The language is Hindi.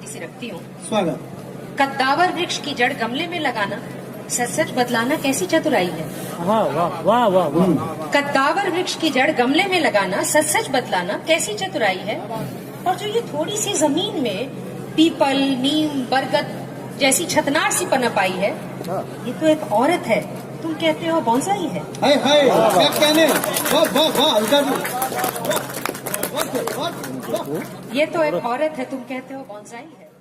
छोटी सी रखती हूँ। स्वागत। कद्दावर वृक्ष की जड़ गमले में लगाना, सच सच बतलाना कैसी चतुराई है। वाह वाह वाह वाह वाह। कद्दावर वृक्ष की जड़ गमले में लगाना, सच सच बतलाना कैसी चतुराई है। और जो ये थोड़ी सी जमीन में पीपल, नीम, बरगद जैसी छतनार सी पनप आई है, ये तो एक औरत है, तुम कहते हो बॉन्साई है। हाय हाय, क्या कहने। वाह वाह वाह, ये तो एक औरत है, तुम कहते हो बॉन्साई है।